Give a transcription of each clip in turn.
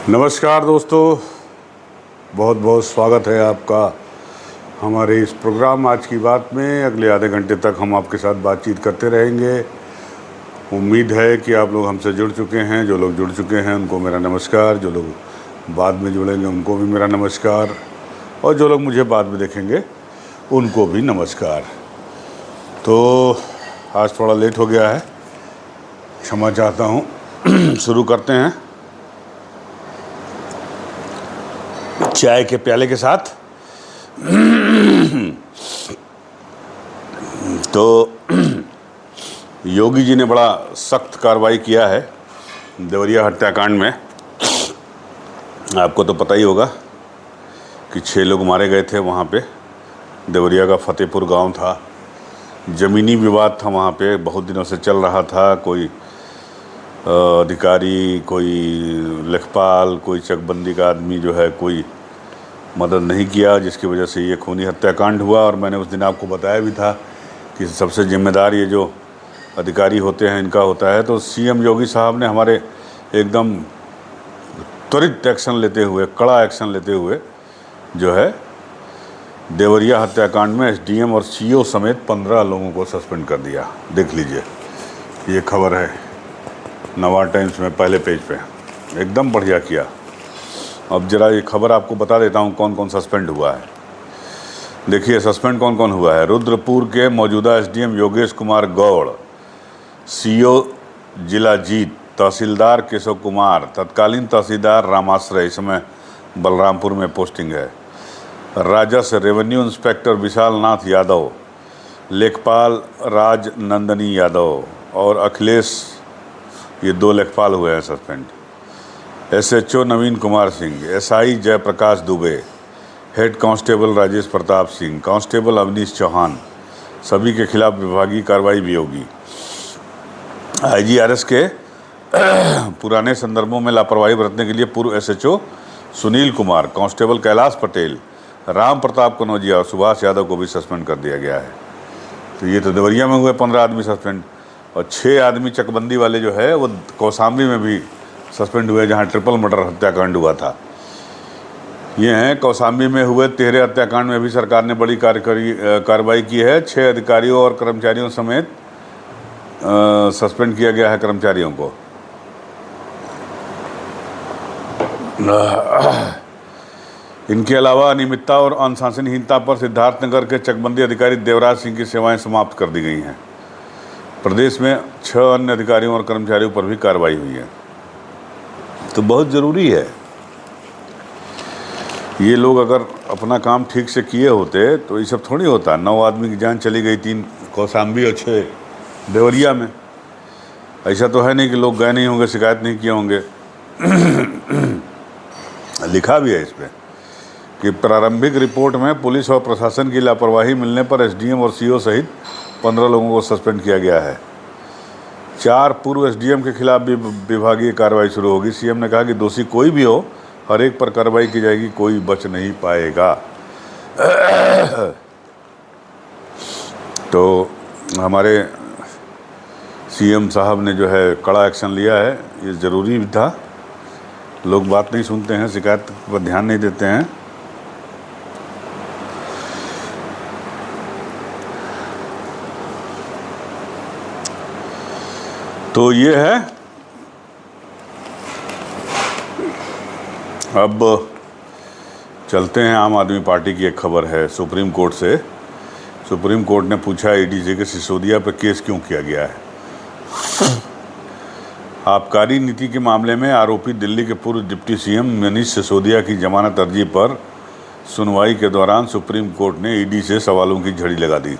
नमस्कार दोस्तों, बहुत बहुत स्वागत है आपका हमारे इस प्रोग्राम आज की बात में। अगले आधे घंटे तक हम आपके साथ बातचीत करते रहेंगे। उम्मीद है कि आप लोग हमसे जुड़ चुके हैं। जो लोग जुड़ चुके हैं उनको मेरा नमस्कार, जो लोग बाद में जुड़ेंगे उनको भी मेरा नमस्कार, और जो लोग मुझे बाद में देखेंगे उनको भी नमस्कार। तो आज थोड़ा लेट हो गया है, क्षमा चाहता हूँ। शुरू करते हैं चाय के प्याले के साथ। तो योगी जी ने बड़ा सख्त कार्रवाई किया है देवरिया हत्याकांड में। आपको तो पता ही होगा कि 6 लोग मारे गए थे वहाँ पे। देवरिया का फतेहपुर गांव था। ज़मीनी विवाद था वहाँ पे, बहुत दिनों से चल रहा था। कोई अधिकारी, कोई लेखपाल, कोई चकबंदी का आदमी जो है कोई मदद नहीं किया, जिसकी वजह से ये खूनी हत्याकांड हुआ। और मैंने उस दिन आपको बताया भी था कि सबसे जिम्मेदार ये जो अधिकारी होते हैं इनका होता है। तो सीएम योगी साहब ने हमारे एकदम त्वरित एक्शन लेते हुए, कड़ा एक्शन लेते हुए जो है देवरिया हत्याकांड में एसडीएम और सीओ समेत 15 लोगों को सस्पेंड कर दिया। देख लीजिए, ये खबर है नवाज टाइम्स में पहले पेज पे। एकदम बढ़िया किया। अब जरा ये खबर आपको बता देता हूँ कौन कौन सस्पेंड हुआ है। देखिए सस्पेंड कौन कौन हुआ है। रुद्रपुर के मौजूदा एसडीएम योगेश कुमार गौड़, सीओ जिला जीत, तहसीलदार केशव कुमार, तत्कालीन तहसीलदार रामाश्रय, इस समय बलरामपुर में पोस्टिंग है, राजस्व रेवेन्यू इंस्पेक्टर विशाल नाथ यादव, लेखपाल राज नंदनी यादव और अखिलेश, ये 2 लेखपाल हुए हैं suspend. SHO Naveen Kumar Singh, SI Jayprakash Dubey, head constable Rajesh Pratap Singh, constable Avnish Chauhan, सभी के खिलाफ विभागीय कार्रवाई भी होगी। आईजीआरएस के पुराने संदर्भों में लापरवाही बरतने के लिए पूर्व एसएचओ सुनील कुमार, कांस्टेबल कैलाश पटेल, राम प्रताप कनौजिया और सुभाष यादव को भी सस्पेंड कर दिया गया है। तो ये तो देवरिया में हुए 15 आदमी सस्पेंड, और 6 आदमी चकबंदी वाले जो है वो कौसाम्बी में भी सस्पेंड हुए, जहां ट्रिपल मर्डर हत्याकांड हुआ था। ये हैं कौसाम्बी में हुए 13 हत्याकांड में भी सरकार ने बड़ी कार्रवाई की है। 6 अधिकारियों और कर्मचारियों समेत सस्पेंड किया गया है कर्मचारियों को। इनके अलावा अनियमितता और अनुशासनहीनता पर सिद्धार्थनगर के चकबंदी अधिकारी देवराज सिंह की सेवाएं समाप्त कर दी गई हैं। प्रदेश में 6 अन्य अधिकारियों और कर्मचारियों पर भी कार्रवाई हुई है। तो बहुत ज़रूरी है, ये लोग अगर अपना काम ठीक से किए होते तो ये सब थोड़ी होता। 9 आदमी की जान चली गई, 3 कौसाम्बी और 6 देवरिया में। ऐसा तो है नहीं कि लोग गए नहीं होंगे, शिकायत नहीं किए होंगे। लिखा भी है इस पर कि प्रारंभिक रिपोर्ट में पुलिस और प्रशासन की लापरवाही मिलने पर एसडीएम और सीओ सहित 15 लोगों को सस्पेंड किया गया है। 4 पूर्व एसडीएम के खिलाफ भी विभागीय कार्रवाई शुरू होगी। सीएम ने कहा कि दोषी कोई भी हो, हर एक पर कार्रवाई की जाएगी, कोई बच नहीं पाएगा। तो हमारे सीएम साहब ने जो है कड़ा एक्शन लिया है, ये ज़रूरी भी था। लोग बात नहीं सुनते हैं, शिकायत पर ध्यान नहीं देते हैं। तो ये है। अब चलते हैं, आम आदमी पार्टी की एक खबर है सुप्रीम कोर्ट से। सुप्रीम कोर्ट ने पूछा ईडी से कि सिसोदिया पर केस क्यों किया गया है। आबकारी नीति के मामले में आरोपी दिल्ली के पूर्व डिप्टी सीएम मनीष सिसोदिया की जमानत अर्जी पर सुनवाई के दौरान सुप्रीम कोर्ट ने ईडी से सवालों की झड़ी लगा दी।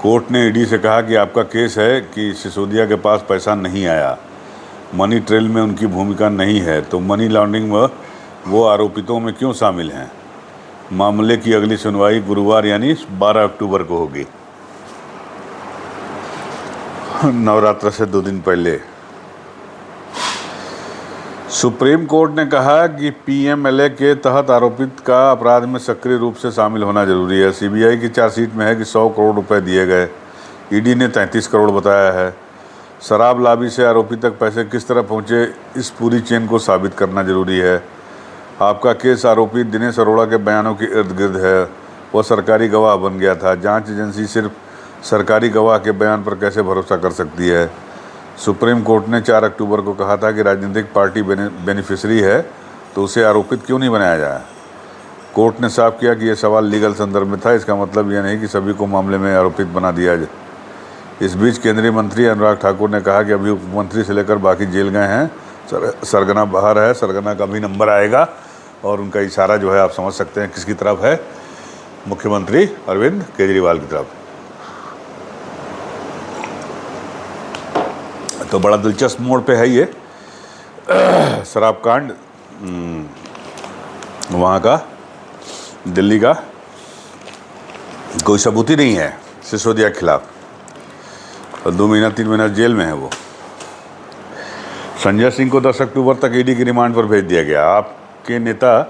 कोर्ट ने ईडी से कहा कि आपका केस है कि सिसोदिया के पास पैसा नहीं आया, मनी ट्रेल में उनकी भूमिका नहीं है, तो मनी लॉन्ड्रिंग में वो आरोपितों में क्यों शामिल हैं। मामले की अगली सुनवाई गुरुवार यानी 12 अक्टूबर को होगी, नवरात्र से 2 दिन पहले। सुप्रीम कोर्ट ने कहा कि पीएमएलए के तहत आरोपित का अपराध में सक्रिय रूप से शामिल होना जरूरी है। सीबीआई की चार्जशीट में है कि 100 करोड़ रुपए दिए गए, ईडी ने 33 करोड़ बताया है। शराब लाबी से आरोपी तक पैसे किस तरह पहुंचे, इस पूरी चेन को साबित करना जरूरी है। आपका केस आरोपी दिनेश अरोड़ा के बयानों के इर्द गिर्द है। वह सरकारी गवाह बन गया था। जांच एजेंसी सिर्फ सरकारी गवाह के बयान पर कैसे भरोसा कर सकती है। सुप्रीम कोर्ट ने 4 अक्टूबर को कहा था कि राजनीतिक पार्टी बेनिफिशरी है तो उसे आरोपित क्यों नहीं बनाया जाए। कोर्ट ने साफ किया कि यह सवाल लीगल संदर्भ में था। इसका मतलब यह नहीं कि सभी को मामले में आरोपित बना दिया जाए। इस बीच केंद्रीय मंत्री अनुराग ठाकुर ने कहा कि अभी उप मंत्री से लेकर बाकी जेल गए हैं, सरगना बाहर है, सरगना का भी नंबर आएगा। और उनका इशारा जो है आप समझ सकते हैं किसकी तरफ है, मुख्यमंत्री अरविंद केजरीवाल की तरफ। तो बड़ा दिलचस्प मोड़ पे है ये शराब कांड वहाँ का, दिल्ली का। कोई सबूत ही नहीं है सिसोदिया के खिलाफ और 2 महीना 3 महीना जेल में है वो। संजय सिंह को 10 अक्टूबर तक ईडी की रिमांड पर भेज दिया गया। आपके नेता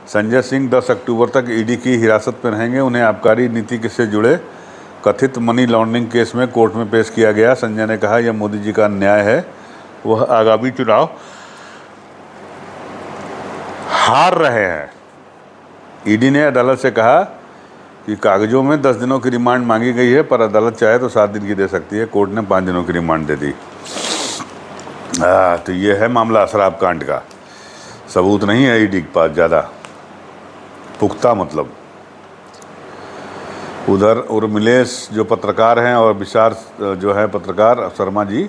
संजय सिंह 10 अक्टूबर तक ईडी की हिरासत में रहेंगे। उन्हें आबकारी नीति से जुड़े कथित मनी लॉन्ड्रिंग केस में कोर्ट में पेश किया गया। संजय ने कहा यह मोदी जी का न्याय है। वह आगामी चुनाव हार रहे हैं। ईडी ने अदालत से कहा कि कागजों में 10 दिनों की रिमांड मांगी गई है, पर अदालत चाहे तो 7 दिन की दे सकती है। कोर्ट ने 5 दिनों की रिमांड दे दी। तो ये है मामला शराब कांड का। सबूत नहीं है ईडी के पास ज़्यादा पुख्ता। मतलब उधर उर्मिलेश जो पत्रकार हैं और विशाल जो है पत्रकार शर्मा जी,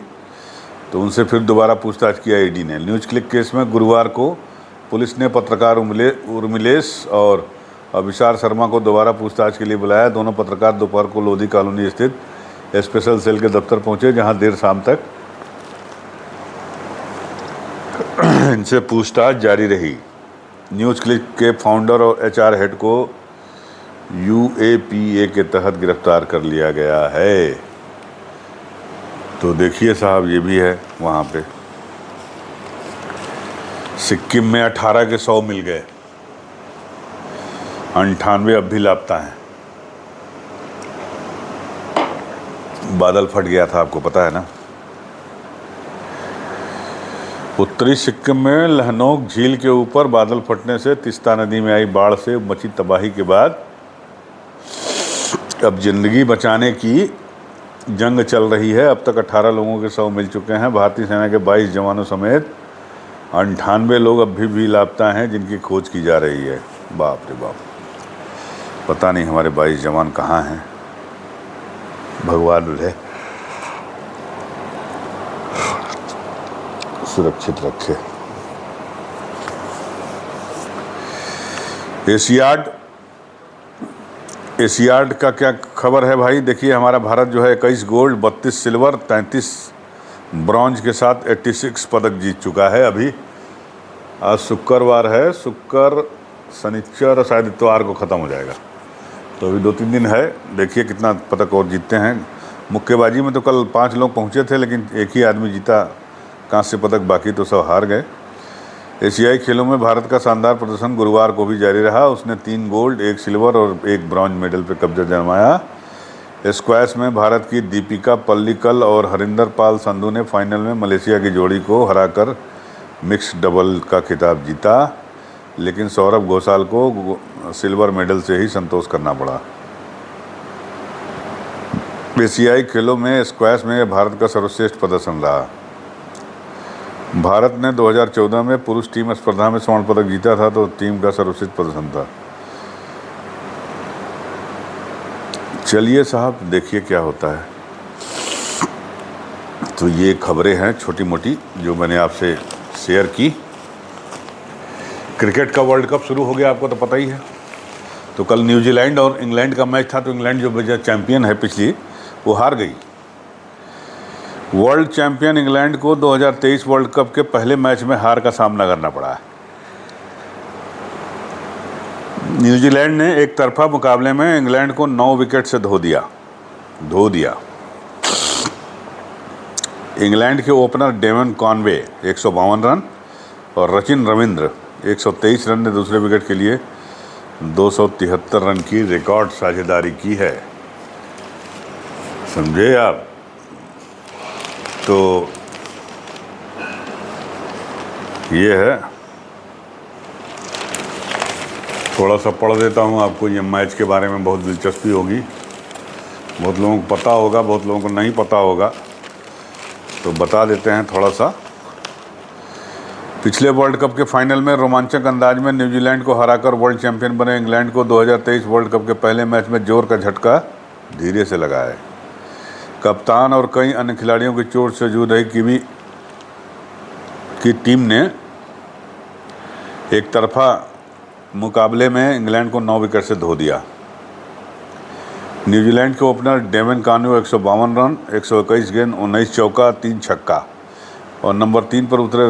तो उनसे फिर दोबारा पूछताछ किया ईडी ने। न्यूज़ क्लिक केस में गुरुवार को पुलिस ने पत्रकार उर्मिलेश और विशाल शर्मा को दोबारा पूछताछ के लिए बुलाया। दोनों पत्रकार दोपहर को लोधी कॉलोनी स्थित स्पेशल सेल के दफ्तर पहुंचे, जहां देर शाम तक इनसे पूछताछ जारी रही। न्यूज़ क्लिक के फाउंडर और एचआर हेड को यूएपीए के तहत गिरफ्तार कर लिया गया है। तो देखिए साहब, ये भी है वहाँ पे। सिक्किम में 18 के 100 मिल गए, 98 अब भी लापता हैं। बादल फट गया था, आपको पता है ना। उत्तरी सिक्किम में लहनोक झील के ऊपर बादल फटने से तीस्ता नदी में आई बाढ़ से मची तबाही के बाद अब जिंदगी बचाने की जंग चल रही है। अब तक 18 लोगों के 100 मिल चुके हैं। भारतीय सेना के 22 जवानों समेत 98 लोग अभी भी लापता हैं, जिनकी खोज की जा रही है। बाप रे बाप, पता नहीं हमारे 22 जवान कहाँ हैं। भगवान उन्हें सुरक्षित रखे। एशियाड का क्या खबर है भाई। देखिए, हमारा भारत जो है 21 गोल्ड, 32 सिल्वर, 33 ब्रॉन्ज के साथ 86 पदक जीत चुका है। अभी आज शुक्रवार है, शुक्र शनिचर और शायद इतवार को ख़त्म हो जाएगा। तो अभी 2-3 दिन है। देखिए कितना पदक और जीतते हैं। मुक्केबाजी में तो कल 5 लोग पहुंचे थे, लेकिन एक ही आदमी जीता कांस्य पदक, बाकी तो सब हार गए। एशियाई खेलों में भारत का शानदार प्रदर्शन गुरुवार को भी जारी रहा। उसने 3 गोल्ड, 1 सिल्वर और 1 ब्रॉन्ज मेडल पर कब्जा जमाया। स्क्वैश में भारत की दीपिका पल्लिकल और हरिंदर पाल संधू ने फाइनल में मलेशिया की जोड़ी को हराकर मिक्स डबल का खिताब जीता, लेकिन सौरभ घोषाल को सिल्वर मेडल से ही संतोष करना पड़ा। एशियाई खेलों में स्क्वैश में भारत का सर्वश्रेष्ठ प्रदर्शन रहा। भारत ने 2014 में पुरुष टीम स्पर्धा में स्वर्ण पदक जीता था, तो टीम का सर्वश्रेष्ठ प्रदर्शन था। चलिए साहब, देखिए क्या होता है। तो ये खबरें हैं छोटी मोटी जो मैंने आपसे शेयर की। क्रिकेट का वर्ल्ड कप शुरू हो गया, आपको तो पता ही है। तो कल न्यूजीलैंड और इंग्लैंड का मैच था, तो इंग्लैंड जो चैंपियन है पिछली, वो हार गई। वर्ल्ड चैंपियन इंग्लैंड को 2023 वर्ल्ड कप के पहले मैच में हार का सामना करना पड़ा है। न्यूजीलैंड ने एक तरफा मुकाबले में इंग्लैंड को 9 विकेट से धो दिया। इंग्लैंड के ओपनर डेवन कॉनवे 152 रन और सचिन रविंद्र 123 रन ने दूसरे विकेट के लिए 273 रन की रिकॉर्ड साझेदारी की है। समझे आप। तो ये है, थोड़ा सा पढ़ देता हूँ आपको। ये मैच के बारे में बहुत दिलचस्पी होगी, बहुत लोगों को पता होगा, बहुत लोगों को नहीं पता होगा, तो बता देते हैं थोड़ा सा। पिछले वर्ल्ड कप के फाइनल में रोमांचक अंदाज में न्यूजीलैंड को हराकर वर्ल्ड चैंपियन बने इंग्लैंड को 2023 वर्ल्ड कप के पहले मैच में जोर का झटका धीरे से लगा है। कप्तान और कई अन्य खिलाड़ियों की चोट से जूझ रही कीवी की टीम ने एक तरफा मुकाबले में इंग्लैंड को 9 विकेट से धो दिया। न्यूजीलैंड के ओपनर डेवन कान्यू 152 रन, 121 गेंद, 19 चौका, 3 छक्का और नंबर 3 पर उतरे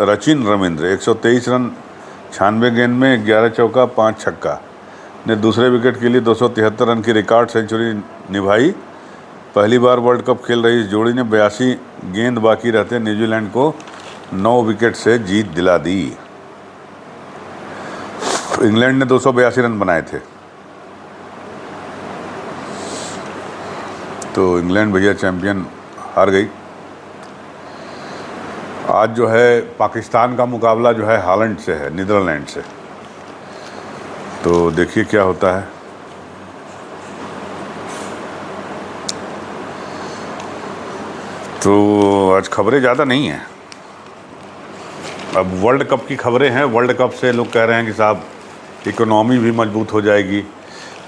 रचिन रविंद्र 123 रन, 96 गेंद में 11 चौका, 5 छक्का ने दूसरे विकेट के लिए 273 रन की रिकॉर्ड सेंचुरी निभाई। पहली बार वर्ल्ड कप खेल रही इस जोड़ी ने 82 गेंद बाकी रहते न्यूजीलैंड को 9 विकेट से जीत दिला दी। इंग्लैंड ने 282 रन बनाए थे, तो इंग्लैंड भैया चैंपियन हार गई। आज जो है पाकिस्तान का मुकाबला जो है हॉलैंड से है, नीदरलैंड से, तो देखिए क्या होता है। तो आज खबरें ज़्यादा नहीं हैं, अब वर्ल्ड कप की खबरें हैं। वर्ल्ड कप से लोग कह रहे हैं कि साहब इकोनॉमी भी मजबूत हो जाएगी,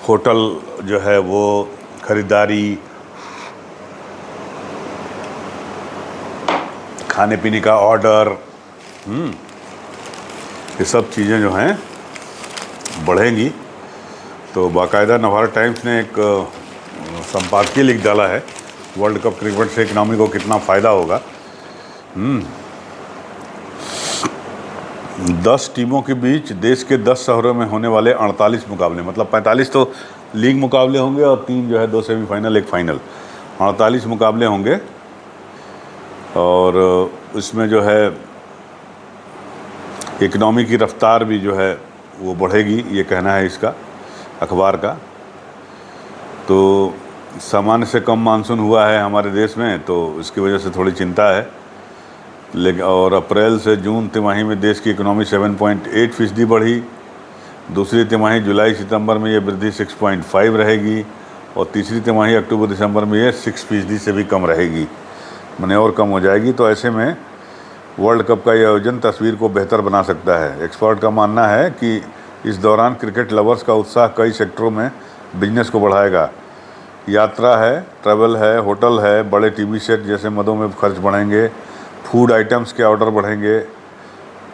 होटल जो है वो ख़रीदारी, खाने पीने का ऑर्डर, ये सब चीज़ें जो हैं बढ़ेंगी। तो बाकायदा नवभारत टाइम्स ने एक संपादकीय लिख डाला है, वर्ल्ड कप क्रिकेट से इकनॉमी को कितना फ़ायदा होगा। 10 टीमों के बीच देश के 10 शहरों में होने वाले 48 मुकाबले, मतलब 45 तो लीग मुकाबले होंगे और 3 जो है 2 सेमीफाइनल 1 फाइनल, 48 मुकाबले होंगे। और इसमें जो है इकनॉमी की रफ्तार भी जो है वो बढ़ेगी, ये कहना है इसका अखबार का। तो सामान्य से कम मानसून हुआ है हमारे देश में, तो इसकी वजह से थोड़ी चिंता है। लेकिन और अप्रैल से जून तिमाही में देश की इकनॉमी 7.8% बढ़ी। दूसरी तिमाही जुलाई सितंबर में ये वृद्धि 6.5 रहेगी और तीसरी तिमाही अक्टूबर दिसंबर में ये 6% से भी कम रहेगी, माने और कम हो जाएगी। तो ऐसे में वर्ल्ड कप का ये आयोजन तस्वीर को बेहतर बना सकता है। एक्सपर्ट का मानना है कि इस दौरान क्रिकेट लवर्स का उत्साह कई सेक्टरों में बिजनेस को बढ़ाएगा। यात्रा है, ट्रैवल है, होटल है, बड़े टीवी सेट जैसे मदों में खर्च बढ़ेंगे, फूड आइटम्स के ऑर्डर बढ़ेंगे,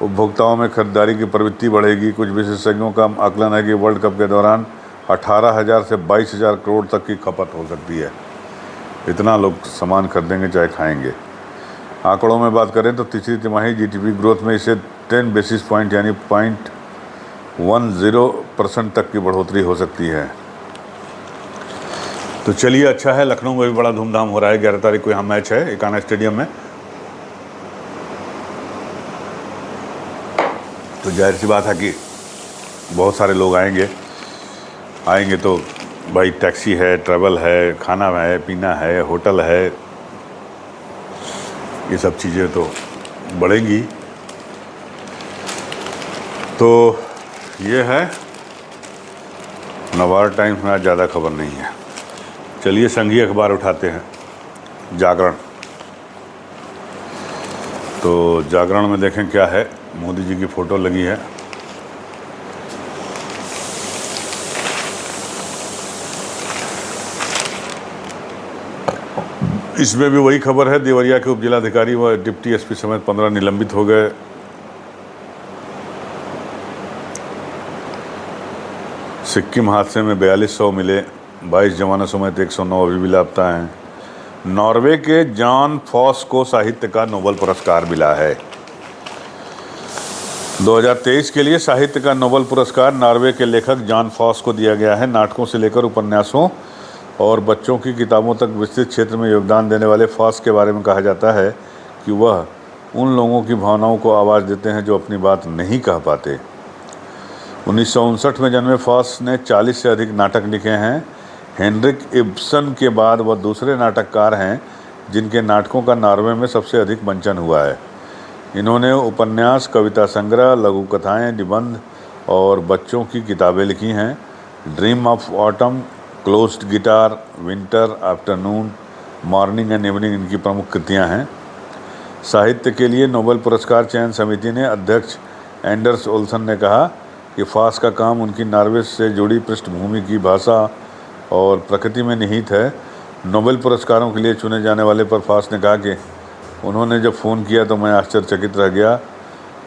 उपभोक्ताओं में खरीदारी की प्रवृत्ति बढ़ेगी। कुछ विशेषज्ञों का आकलन है कि वर्ल्ड कप के दौरान 18,000 से 22,000 करोड़ तक की खपत हो सकती है। इतना लोग सामान खरीदेंगे चाहे खाएंगे। आंकड़ों में बात करें तो तीसरी तिमाही जीडीपी ग्रोथ में इसे 10 बेसिस पॉइंट यानी 0.10% तक की बढ़ोतरी हो सकती है। तो चलिए, अच्छा है, लखनऊ में भी बड़ा धूमधाम हो रहा है। 11 तारीख को यहाँ मैच है एकाना स्टेडियम में, तो जाहिर सी बात है कि बहुत सारे लोग आएंगे तो भाई टैक्सी है, ट्रैवल है, खाना है, पीना है, होटल है, ये सब चीज़ें तो बढ़ेंगी। तो ये है नवभारत टाइम्स में आज ज़्यादा खबर नहीं है। चलिए संघीय अखबार उठाते हैं, जागरण। तो जागरण में देखें क्या है, मोदी जी की फ़ोटो लगी है। इसमें भी वही खबर है, देवरिया के उपजिलाधिकारी व डिप्टी एसपी समेत 15 निलंबित हो गए। सिक्किम हादसे में 4200 मिले, 22 जवानों समेत 109 अभी भी लापता हैं। नॉर्वे के जॉन फॉस को साहित्य का नोबेल पुरस्कार मिला है। 2023 के लिए साहित्य का नोबेल पुरस्कार नॉर्वे के लेखक जॉन फॉस को दिया गया है। नाटकों से लेकर उपन्यासों और बच्चों की किताबों तक विस्तृत क्षेत्र में योगदान देने वाले फॉस के बारे में कहा जाता है कि वह उन लोगों की भावनाओं को आवाज़ देते हैं जो अपनी बात नहीं कह पाते। 1959 में जन्मे फॉस ने 40 से अधिक नाटक लिखे हैं। हेनरिक इब्सन के बाद वह दूसरे नाटककार हैं जिनके नाटकों का नॉर्वे में सबसे अधिक मंचन हुआ है। इन्होंने उपन्यास, कविता संग्रह, लघु कथाएँ, निबंध और बच्चों की किताबें लिखी हैं। Dream of autumn, closed guitar, winter afternoon, morning and evening इनकी प्रमुख कृतियाँ हैं। साहित्य के लिए नोबेल पुरस्कार चयन समिति ने अध्यक्ष एंडर्स ओल्सन ने कहा कि फास का काम उनकी नॉर्वे से जुड़ी पृष्ठभूमि की भाषा और प्रकृति में निहित है। नोबेल पुरस्कारों के लिए चुने जाने वाले पर फास ने कहा कि उन्होंने जब फ़ोन किया तो मैं आश्चर्यचकित रह गया।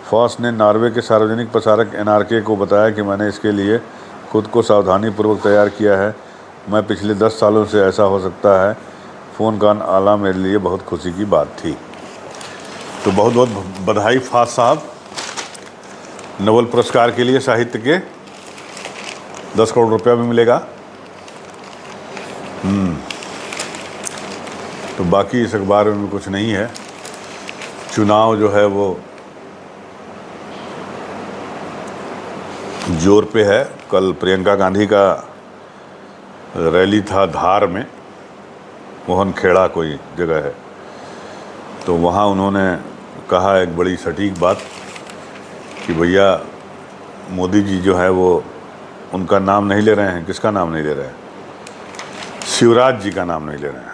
फॉस ने नॉर्वे के सार्वजनिक प्रसारक NRK को बताया कि मैंने इसके लिए खुद को सावधानीपूर्वक तैयार किया है। मैं पिछले 10 सालों से ऐसा हो सकता है। फ़ोन कॉल आना मेरे लिए बहुत खुशी की बात थी। तो बहुत बहुत बधाई फास साहब, नोबेल पुरस्कार के लिए साहित्य के 10 करोड़ रुपया भी मिलेगा। तो बाकी इस अखबार में कुछ नहीं है। चुनाव जो है वो जोर पे है। कल प्रियंका गांधी का रैली था धार में, मोहनखेड़ा कोई जगह है, तो वहाँ उन्होंने कहा एक बड़ी सटीक बात कि भैया मोदी जी जो है वो उनका नाम नहीं ले रहे हैं। किसका नाम नहीं ले रहे हैं? शिवराज जी का नाम नहीं ले रहे हैं।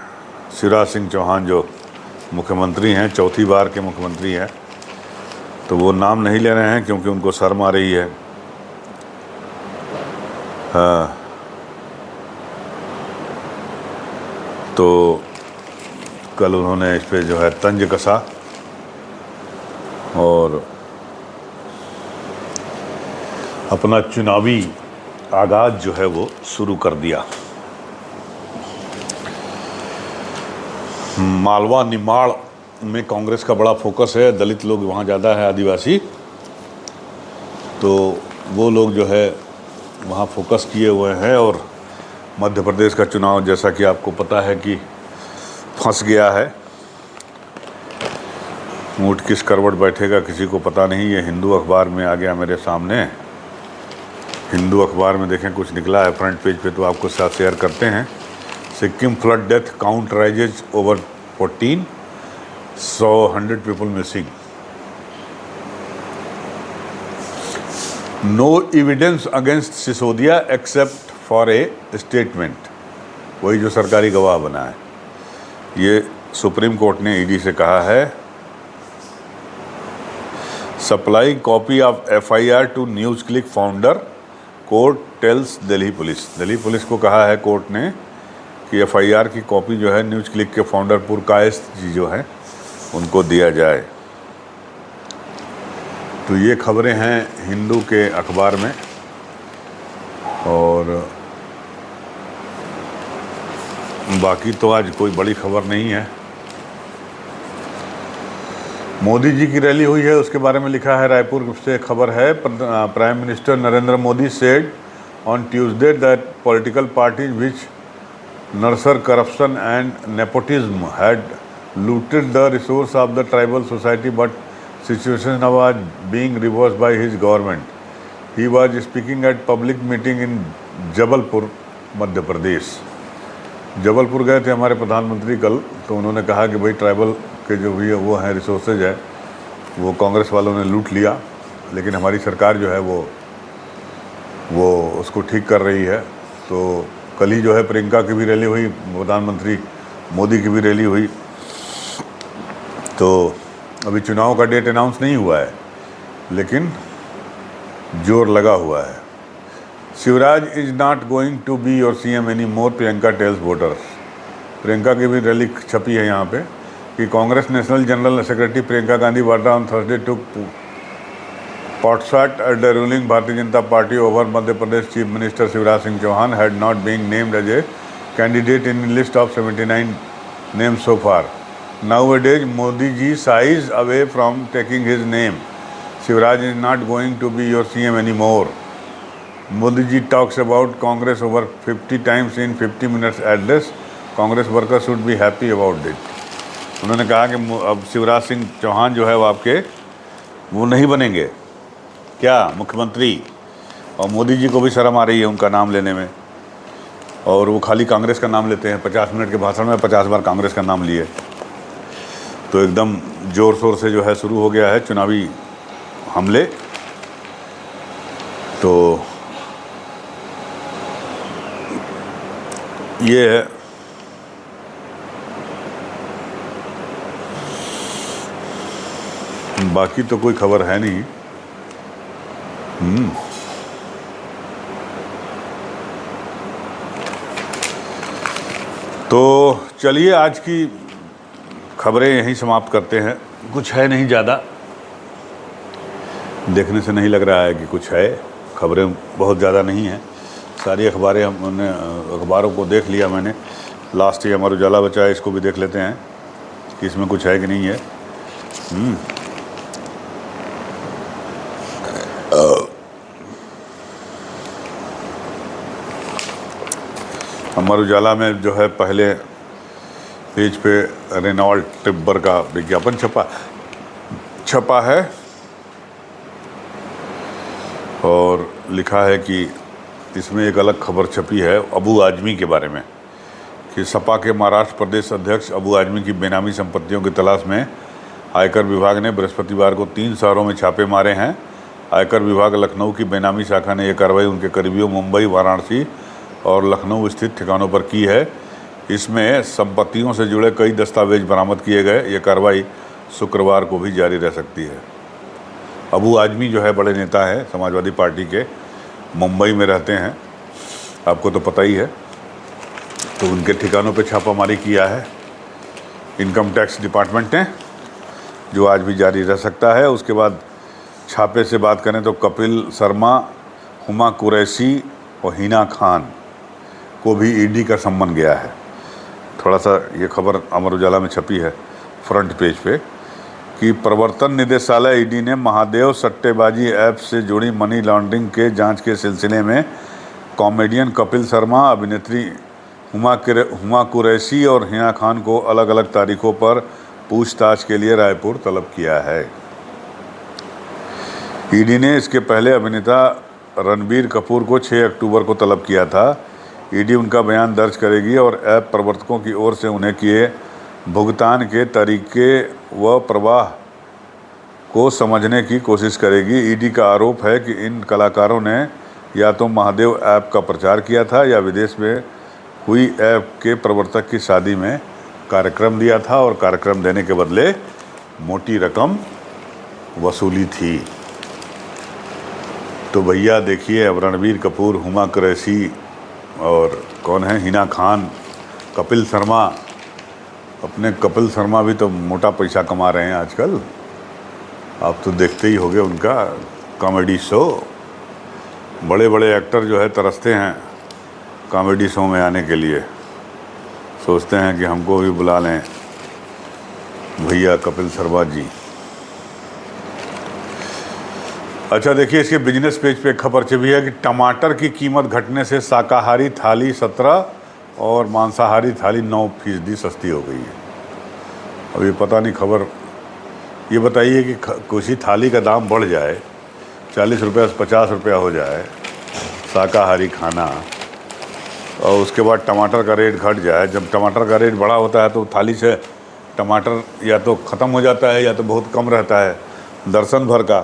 शिवराज सिंह चौहान जो मुख्यमंत्री हैं, चौथी बार के मुख्यमंत्री हैं, तो वो नाम नहीं ले रहे हैं क्योंकि उनको शर्म आ रही है। तो कल उन्होंने इस पे जो है तंज कसा और अपना चुनावी आगाज जो है वो शुरू कर दिया। मालवा निमाड़ में कांग्रेस का बड़ा फोकस है। दलित लोग वहाँ ज़्यादा है, आदिवासी, तो वो लोग जो है वहाँ फोकस किए हुए हैं। और मध्य प्रदेश का चुनाव जैसा कि आपको पता है कि फंस गया है। ऊँट किस करवट बैठेगा किसी को पता नहीं। ये हिंदू अखबार में आ गया मेरे सामने। हिंदू अखबार में देखें कुछ निकला है फ्रंट पेज पे, तो आपको साथ शेयर करते हैं। Sikkim flood death count rises over 14, 100 people missing. No evidence against Sisodia except for a statement. वही जो सरकारी गवाह बना है, ये सुप्रीम कोर्ट ने ईडी से कहा है। Supply copy of FIR to news click founder, court tells Delhi police. Delhi police को कहा है कोर्ट ने कि FIR की कॉपी जो है न्यूज़ क्लिक के फाउंडर पुरकायस्थ जी जो हैं उनको दिया जाए। तो ये खबरें हैं हिंदू के अखबार में। और बाकी तो आज कोई बड़ी खबर नहीं है। मोदी जी की रैली हुई है, उसके बारे में लिखा है, रायपुर से खबर है। Prime minister Narendra Modi said on Tuesday that political parties which nurture corruption and nepotism had looted the resource of the tribal society, but situation now are being reversed by his government. He was speaking at public meeting in Jabalpur, Madhya Pradesh. Jabalpur गए थे हमारे प्रधानमंत्री कल, तो उन्होंने कहा कि भाई ट्राइबल के जो भी वो हैं रिसोर्सेज है वो कांग्रेस वालों ने लूट लिया, लेकिन हमारी सरकार जो है वो उसको ठीक कर रही है। तो कल ही जो है प्रियंका की भी रैली हुई, प्रधानमंत्री मोदी की भी रैली हुई। तो अभी चुनाव का डेट अनाउंस नहीं हुआ है, लेकिन जोर लगा हुआ है। Shivraj is not going to be your CM any more, Priyanka tells voters. Priyanka की भी रैली छपी है यहाँ पे कि Congress national general secretary Priyanka Gandhi Vadra on Thursday took pot-shot at the ruling Bharatiya Janata Party over Madhya Pradesh Chief Minister Shivraj Singh Chauhan had not been named as a candidate in the list of 79 names so far. Nowadays, Modi ji shies away from taking his name. Shivraj is not going to be your CM anymore. Modi ji talks about Congress over 50 times in 50 minutes address. Congress workers should be happy about it. उन्होंने कहा कि अब शिवराज सिंह चौहान जो है वो आपके वो नहीं बनेंगे क्या मुख्यमंत्री, और मोदी जी को भी शर्म आ रही है उनका नाम लेने में, और वो खाली कांग्रेस का नाम लेते हैं। 50 मिनट के भाषण में 50 बार कांग्रेस का नाम लिए। तो एकदम ज़ोर शोर से जो है शुरू हो गया है चुनावी हमले। तो ये है बाकी तो कोई खबर है नहीं। तो चलिए आज की खबरें यहीं समाप्त करते हैं। कुछ है नहीं ज़्यादा, देखने से नहीं लग रहा है कि कुछ है। खबरें बहुत ज़्यादा नहीं हैं, सारी अखबारों को देख लिया मैंने। लास्ट ये अमर उजाला बचा है, इसको भी देख लेते हैं कि इसमें कुछ है कि नहीं है। अमर उजाला में जो है पहले पेज पे रेनॉल्ट टिब्बर का विज्ञापन छपा है और लिखा है कि इसमें एक अलग खबर छपी है अबू आजमी के बारे में कि सपा के महाराष्ट्र प्रदेश अध्यक्ष अबू आजमी की बेनामी संपत्तियों की तलाश में आयकर विभाग ने बृहस्पतिवार को 3 शहरों में छापे मारे हैं। आयकर विभाग लखनऊ की बेनामी शाखा ने यह कार्रवाई उनके करीबियों मुंबई, वाराणसी और लखनऊ स्थित ठिकानों पर की है। इसमें संपत्तियों से जुड़े कई दस्तावेज बरामद किए गए। ये कार्रवाई शुक्रवार को भी जारी रह सकती है। अबू आजमी जो है बड़े नेता हैं, समाजवादी पार्टी के, मुंबई में रहते हैं, आपको तो पता ही है। तो उनके ठिकानों पे छापामारी किया है इनकम टैक्स डिपार्टमेंट ने, जो आज भी जारी रह सकता है। उसके बाद छापे से बात करें तो कपिल शर्मा, हुमा कुरैशी और हिना खान को भी ईडी का सम्मन गया है। थोड़ा सा ये खबर अमर उजाला में छपी है फ्रंट पेज पे कि प्रवर्तन निदेशालय ईडी ने महादेव सट्टेबाजी ऐप से जुड़ी मनी लॉन्ड्रिंग के जांच के सिलसिले में कॉमेडियन कपिल शर्मा, अभिनेत्री हुमा कुरैशी और हिना खान को अलग अलग तारीखों पर पूछताछ के लिए रायपुर तलब किया है। ईडी ने इसके पहले अभिनेता रणबीर कपूर को 6 अक्टूबर को तलब किया था। ईडी उनका बयान दर्ज करेगी और ऐप प्रवर्तकों की ओर से उन्हें किए भुगतान के तरीके व प्रवाह को समझने की कोशिश करेगी। ईडी का आरोप है कि इन कलाकारों ने या तो महादेव ऐप का प्रचार किया था या विदेश में हुई ऐप के प्रवर्तक की शादी में कार्यक्रम दिया था और कार्यक्रम देने के बदले मोटी रकम वसूली थी। तो भैया देखिए, अब रणबीर कपूर, हुमा कुरैशी और कौन है, हिना खान, कपिल शर्मा, अपने कपिल शर्मा भी तो मोटा पैसा कमा रहे हैं आजकल। आप तो देखते ही होंगे उनका कॉमेडी शो। बड़े बड़े एक्टर जो है तरसते हैं कॉमेडी शो में आने के लिए, सोचते हैं कि हमको भी बुला लें भैया कपिल शर्मा जी। अच्छा देखिए, इसके बिजनेस पेज पे खबर छपी है कि टमाटर की कीमत घटने से शाकाहारी थाली 17 और मांसाहारी थाली 9% सस्ती हो गई है। अब ये पता नहीं खबर, ये बताइए कि किसी थाली का दाम बढ़ जाए, 40 रुपये से 50 रुपया हो जाए शाकाहारी खाना, और उसके बाद टमाटर का रेट घट जाए। जब टमाटर का रेट बढ़ा होता है तो थाली से टमाटर या तो ख़त्म हो जाता है या तो बहुत कम रहता है दर्शन भर का।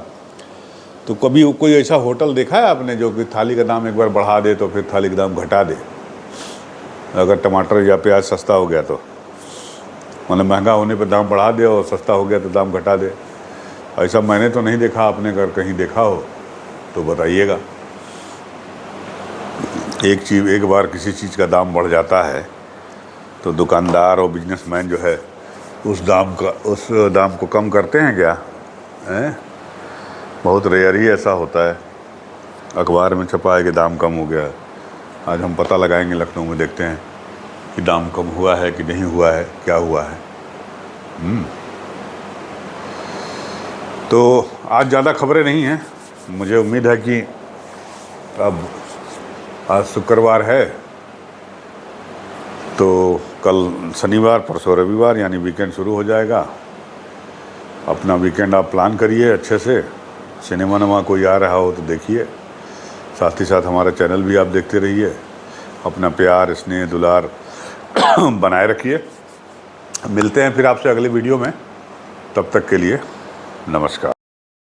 तो कभी कोई ऐसा होटल देखा है आपने जो कि थाली का दाम एक बार बढ़ा दे तो फिर थाली का दाम घटा दे? अगर टमाटर या प्याज सस्ता हो गया तो, मतलब महंगा होने पर दाम बढ़ा दे और सस्ता हो गया तो दाम घटा दे। ऐसा मैंने तो नहीं देखा, आपने अगर कहीं देखा हो तो बताइएगा। एक बार किसी चीज़ का दाम बढ़ जाता है तो दुकानदार और बिजनेसमैन जो है उस दाम को कम करते हैं क्या? बहुत रेयर ही ऐसा होता है। अखबार में छपा है कि दाम कम हो गया। आज हम पता लगाएंगे लखनऊ में, देखते हैं कि दाम कम हुआ है कि नहीं हुआ है, क्या हुआ है। तो आज ज़्यादा खबरें नहीं हैं। मुझे उम्मीद है कि अब आज शुक्रवार है तो कल शनिवार, परसों रविवार, यानी वीकेंड शुरू हो जाएगा। अपना वीकेंड आप प्लान करिए अच्छे से। सिनेमा नमा कोई आ रहा हो तो देखिए, साथ ही साथ हमारा चैनल भी आप देखते रहिए। अपना प्यार, स्नेह, दुलार बनाए रखिए। मिलते हैं फिर आपसे अगले वीडियो में। तब तक के लिए नमस्कार।